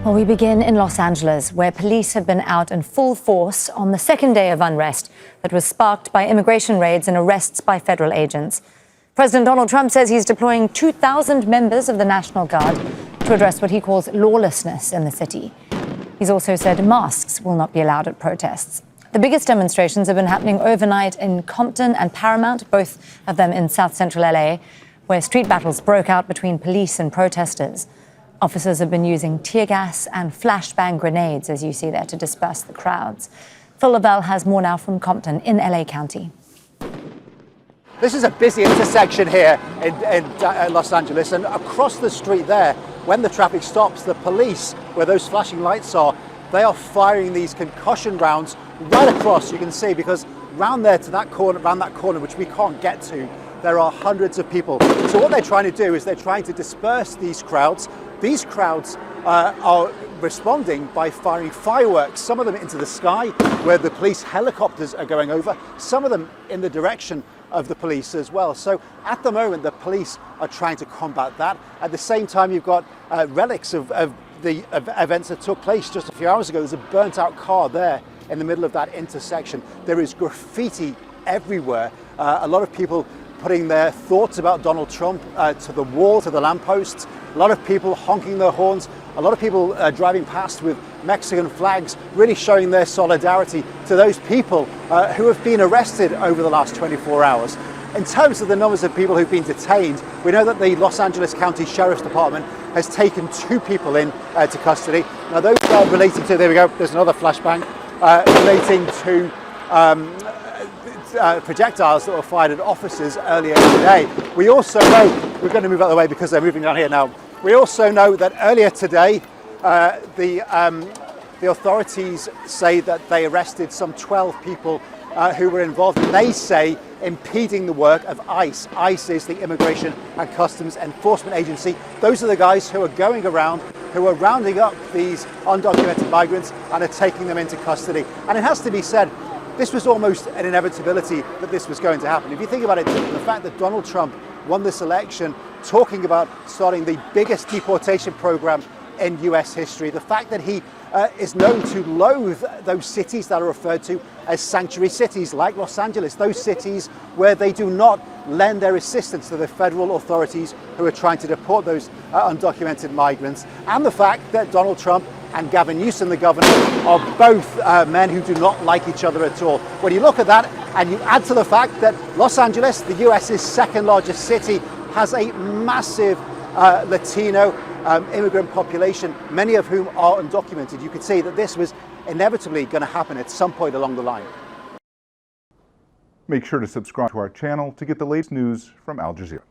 Well, we begin in Los Angeles, where police have been out in full force on the second day of unrest that was sparked by immigration raids and arrests by federal agents. President Donald Trump says he's deploying 2,000 members of the National Guard to address what he calls lawlessness in the city. He's also said masks will not be allowed at protests. The biggest demonstrations have been happening overnight in Compton and Paramount, both of them in south central LA, where street battles broke out between police and protesters. Officers have been using tear gas and flashbang grenades, as you see there, to disperse the crowds. Phil Lavelle has more now from Compton in LA County. This is a busy intersection here in Los Angeles, and across the street there, when the traffic stops, the police, where those flashing lights are, they are firing these concussion rounds right across, you can see, because round there to that corner, around that corner, which we can't get to, there are hundreds of people. So what they're trying to do is they're trying to disperse these crowds. These crowds are responding by firing fireworks, some of them into the sky where the police helicopters are going over, some of them in the direction of the police as well. So at the moment, the police are trying to combat that. At the same time, you've got relics of the events that took place just a few hours ago. There's a burnt out car there in the middle of that intersection. There is graffiti everywhere. A lot of people putting their thoughts about Donald Trump to the wall, to the lampposts. A lot of people honking their horns. A lot of people driving past with Mexican flags, really showing their solidarity to those people who have been arrested over the last 24 hours. In terms of the numbers of people who've been detained, we know that the Los Angeles County Sheriff's Department has taken 2 people in to custody. Now those are relating to, there we go, there's another flashbang, relating to projectiles that were fired at officers earlier today. We also know, we're going to move out of the way because they're moving down here now. We also know that earlier today, the authorities say that they arrested some 12 people who were involved, and they say impeding the work of ICE. ICE is the Immigration and Customs Enforcement Agency. Those are the guys who are going around, who are rounding up these undocumented migrants and are taking them into custody. And it has to be said, this was almost an inevitability that this was going to happen. If you think about it, the fact that Donald Trump won this election talking about starting the biggest deportation program in US history, the fact that he is known to loathe those cities that are referred to as sanctuary cities like Los Angeles, those cities where they do not lend their assistance to the federal authorities who are trying to deport those undocumented migrants, and the fact that Donald Trump and Gavin Newsom, the governor, are both men who do not like each other at all. When you look at that and you add to the fact that Los Angeles, the US's second largest city, has a massive Latino immigrant population, many of whom are undocumented, you could see that this was inevitably going to happen at some point along the line. Make sure to subscribe to our channel to get the latest news from Al Jazeera.